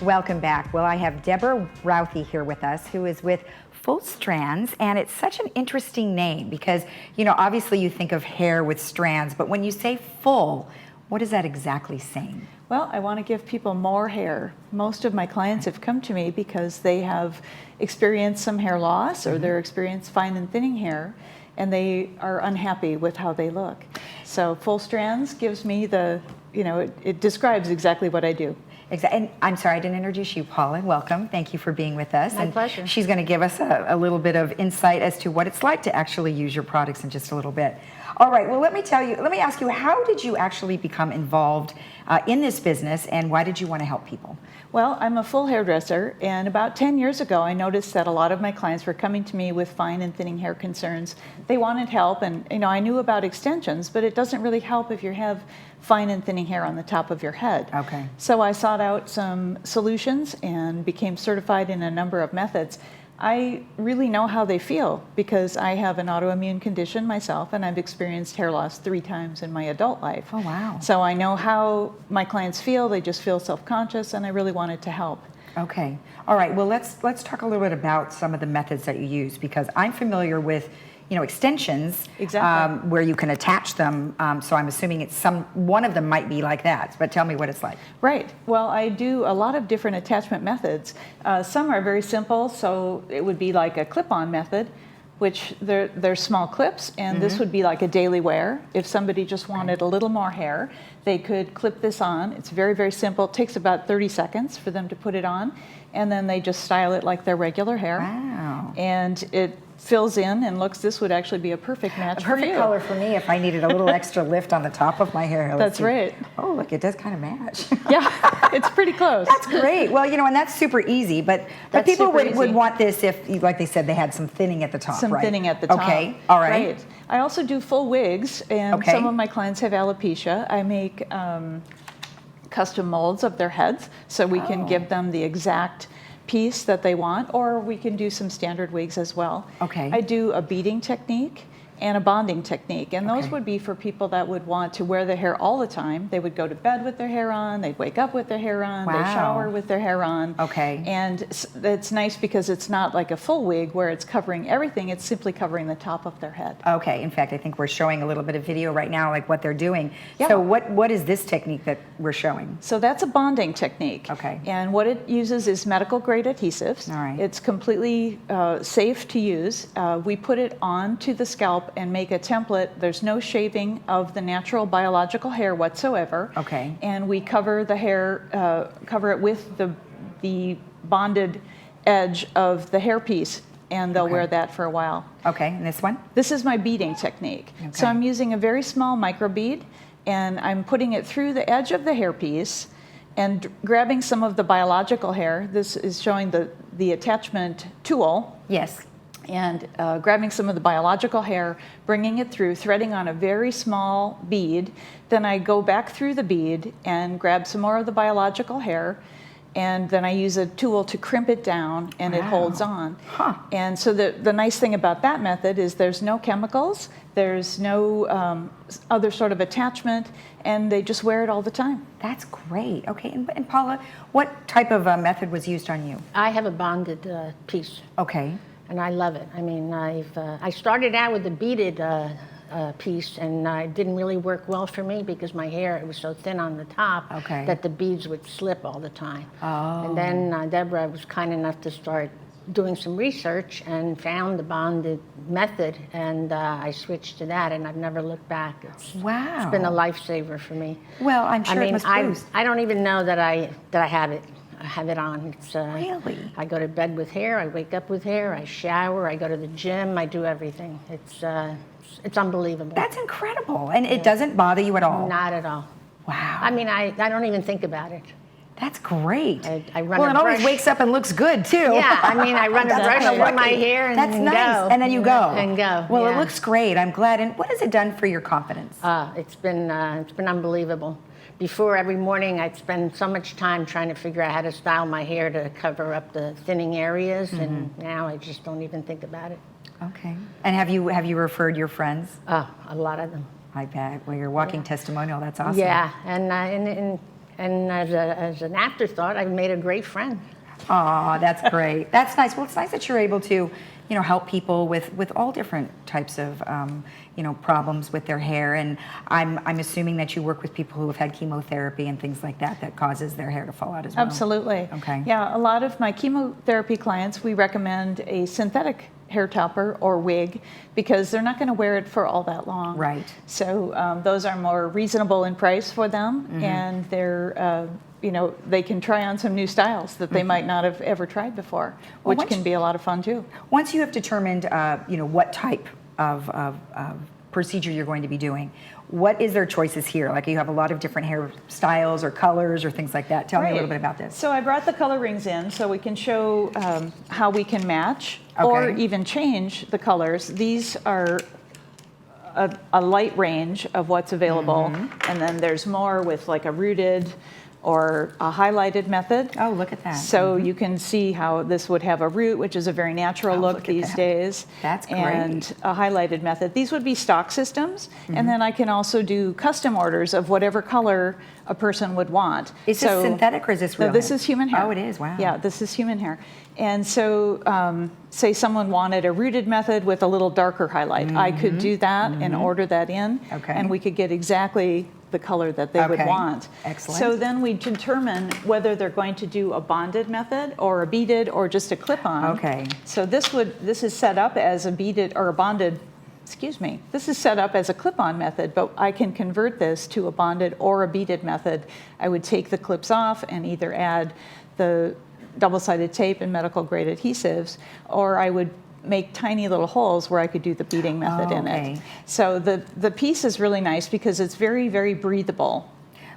Welcome back. Well, I have Deborah Routhy here with us, who is with Strands, and it's such an interesting name because, you know, obviously you think of hair with strands, but when you say full, what is that exactly saying? Well, I want to give people more hair. Most of my clients have come to me because they have experienced some hair loss or they're experienced fine and thinning hair, and they are unhappy with how they look. So full strands gives me the, you know, it describes exactly what I do. Exactly. And I'm sorry I didn't introduce you, Paula. Welcome. Thank you for being with us. My pleasure. She's going to give us a little bit of insight as to what it's like to actually use your products in just a little bit. All right. Well, let me ask you, how did you actually become involved in this business, and why did you want to help people? Well, I'm a full hairdresser, and about 10 years ago, I noticed that a lot of my clients were coming to me with fine and thinning hair concerns. They wanted help, and you know, I knew about extensions, but it doesn't really help if you have fine and thinning hair on the top of your head. Okay. So I sought out some solutions and became certified in a number of methods. I really know how they feel because I have an autoimmune condition myself, and I've experienced hair loss 3 times in my adult life. Oh, wow. So I know how my clients feel. They just feel self-conscious, and I really wanted to help. Okay. All right. Well, let's talk a little bit about some of the methods that you use, because I'm familiar with, you know, extensions. Exactly. Where you can attach them. So I'm assuming one of them might be like that. But tell me what it's like. Right. Well, I do a lot of different attachment methods. Some are very simple, so it would be like a clip-on method, which they're small clips, and this would be like a daily wear. If somebody just wanted a little more hair, they could clip this on. It's very, very simple. It takes about 30 seconds for them to put it on, and then they just style it like their regular hair. Wow. And it fills in and looks, this would actually be a perfect match for you. Perfect color for me if I needed a little extra lift on the top of my hair. That's right. Oh, look, it does kind of match. Yeah, it's pretty close. That's great. Well, you know, and that's super easy, but people would want this if, like they said, they had some thinning at the top, some right? thinning at the top. Okay, all right. I also do full wigs, and some of my clients have alopecia. I make custom molds of their heads, so we can give them the exact piece that they want, or we can do some standard wigs as well. Okay. I do a beading technique and a bonding technique, and those would be for people that would want to wear their hair all the time. They would go to bed with their hair on, they'd wake up with their hair on, they shower with their hair on. Okay. And it's nice because it's not like a full wig where it's covering everything, it's simply covering the top of their head. Okay, in fact, I think we're showing a little bit of video right now, like what they're doing. Yeah. So what is this technique that we're showing? So that's a bonding technique. Okay. And what it uses is medical grade adhesives. All right. It's completely safe to use. We put it onto the scalp and make a template. There's no shaving of the natural biological hair whatsoever. Okay. And we cover the hair, cover it with the bonded edge of the hairpiece, and they'll wear that for a while. Okay, and this one? This is my beading technique. Okay. So I'm using a very small micro bead, and I'm putting it through the edge of the hairpiece and grabbing some of the biological hair. This is showing the attachment tool. Yes. And grabbing some of the biological hair, bringing it through, threading on a very small bead. Then I go back through the bead and grab some more of the biological hair, and then I use a tool to crimp it down, and it holds on. Huh. And so the nice thing about that method is there's no chemicals, there's no other sort of attachment, and they just wear it all the time. That's great. Okay, and Paula, what type of method was used on you? I have a bonded piece, Okay. and I love it. I mean, I started out with a beaded piece, and it didn't really work well for me because my hair, it was so thin on the top that the beads would slip all the time. Oh. And then Deborah was kind enough to start doing some research and found the bonded method, and I switched to that, and I've never looked back. It's been a lifesaver for me. Well, I'm sure it must boost. I don't even know that I have it. I have it on. It's, really? I go to bed with hair. I wake up with hair. I shower. I go to the gym. I do everything. It's unbelievable. That's incredible, and it doesn't bother you at all? Not at all. Wow. I mean, I don't even think about it. That's great. I run well, a it always brush. wakes up and looks good too. Yeah, I mean, I run a brush over my hair and That's nice. go. And then you go. And go. Well, yeah. it looks great. I'm glad. And what has it done for your confidence? It's been unbelievable. Before, every morning, I'd spend so much time trying to figure out how to style my hair to cover up the thinning areas, and now I just don't even think about it. Okay. And have you referred your friends? A lot of them. I bet. Well, you're a walking testimonial. That's awesome. Yeah, and And as an afterthought, I've made a great friend. Oh, that's great. That's nice. Well, it's nice that you're able to, help people with all different types of, problems with their hair. And I'm assuming that you work with people who have had chemotherapy and things like that causes their hair to fall out as well. Absolutely. Okay. Yeah, a lot of my chemotherapy clients, we recommend a synthetic hair topper or wig because they're not going to wear it for all that long. Right. So those are more reasonable in price for them, and they're they can try on some new styles that they might not have ever tried before, which can be a lot of fun too. Once you have determined, what type of procedure you're going to be doing, what is their choices here? Like you have a lot of different hair styles or colors or things like that. Tell me a little bit about this. So I brought the color rings in so we can show how we can match or even change the colors. These are a light range of what's available, and then there's more with like a rooted or a highlighted method. Oh, look at that. So you can see how this would have a root, which is a very natural look these days. That's great. And a highlighted method. These would be stock systems. And then I can also do custom orders of whatever color a person would want. Is this synthetic or is this real No, this hair? is human hair. Oh, it is, wow. Yeah, this is human hair. And so say someone wanted a rooted method with a little darker highlight. I could do that and order that in. Okay. And we could get exactly the color that they would want. Excellent. So then we determine whether they're going to do a bonded method or a beaded or just a clip-on. Okay. So this is set up as a beaded or a bonded, this is set up as a clip-on method, but I can convert this to a bonded or a beaded method. I would take the clips off and either add the double-sided tape and medical grade adhesives, or I would make tiny little holes where I could do the beading method in it. So the piece is really nice because it's very, very breathable.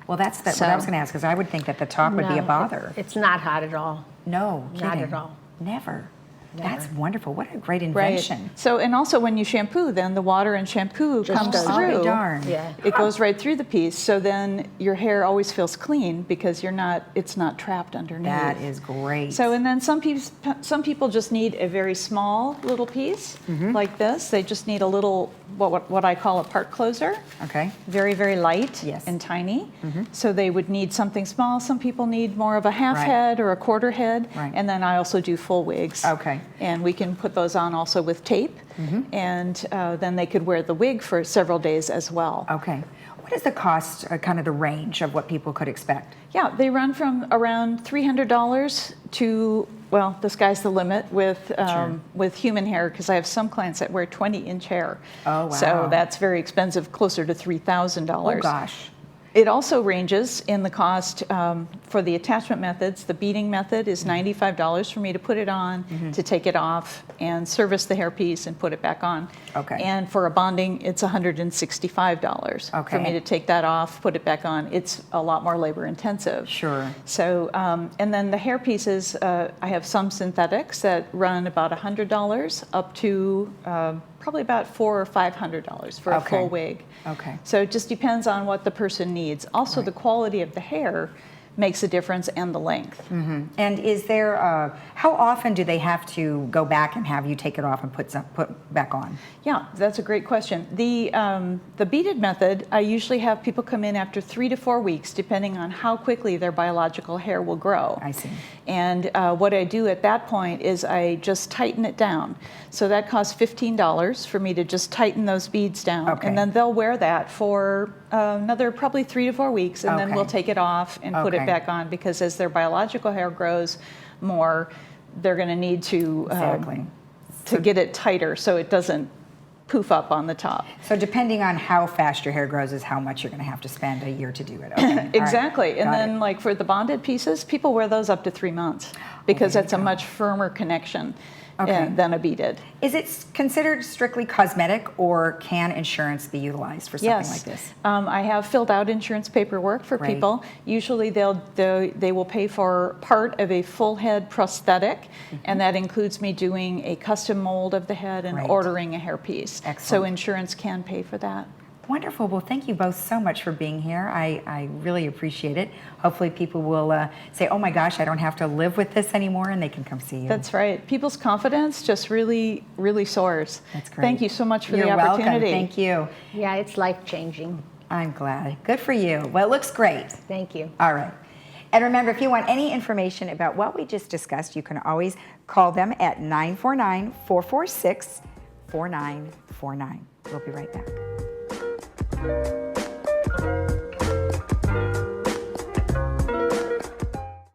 Well, that's what I was going to ask, because I would think that the top would be a bother. It's not hot at all. No, Not kidding. at all. Never. That's wonderful. What a great invention. Right. So, and also when you shampoo, then the water and shampoo comes goes through. Oh, darn. Yeah. It goes right through the piece. So then your hair always feels clean because it's not trapped underneath. That is great. So, and then some people just need a very small little piece like this. They just need a little, what I call a part closer. Okay. Very, very light Yes. and tiny. So they would need something small. Some people need more of a half head or a quarter head. Right. And then I also do full wigs. Okay. And we can put those on also with tape. And then they could wear the wig for several days as well. Okay. What is the cost, kind of the range of what people could expect? Yeah, they run from around $300 to, well, the sky's the limit with human hair, because I have some clients that wear 20-inch hair. Oh, wow. So that's very expensive, closer to $3,000. Oh, gosh. It also ranges in the cost for the attachment methods. The beading method is $95 for me to put it on, to take it off, and service the hairpiece and put it back on. Okay. And for a bonding, it's $165 for me to take that off, put it back on. It's a lot more labor intensive. Sure. So, and then the hair pieces, I have some synthetics that run about $100 up to probably about $400 or $500 for a full wig. Okay. So it just depends on what the person needs. Also, the quality of the hair makes a difference, and the length. And is there, how often do they have to go back and have you take it off and put back on? Yeah, that's a great question. The beaded method, I usually have people come in after 3 to 4 weeks, depending on how quickly their biological hair will grow. I see. And what I do at that point is I just tighten it down. So that costs $15 for me to just tighten those beads down. Okay. And then they'll wear that for another probably 3 to 4 weeks, and then we'll take it off and put it back on, because as their biological hair grows more, they're going to need to get it tighter so it doesn't poof up on the top. So depending on how fast your hair grows is how much you're going to have to spend a year to do it. Okay. Exactly. Right. And Got then it. like for the bonded pieces, people wear those up to 3 months because there you that's a go. much firmer connection Okay. than a beaded. Is it considered strictly cosmetic, or can insurance be utilized for something like this? I have filled out insurance paperwork for Right. people. Usually they will pay for part of a full head prosthetic, and that includes me doing a custom mold of the head and Right. ordering a hairpiece. So Excellent. insurance can pay for that. Wonderful. Well, thank you both so much for being here. I really appreciate it. Hopefully people will say, oh my gosh, I don't have to live with this anymore, and they can come see you. That's right. People's confidence just really, really soars. That's great. Thank you so much for You're the opportunity. welcome. Thank you. Yeah, it's life-changing. I'm glad. Good for you. Well, it looks great. Thank you. All right. And remember, if you want any information about what we just discussed, you can always call them at 949-446-4949. We'll be right back.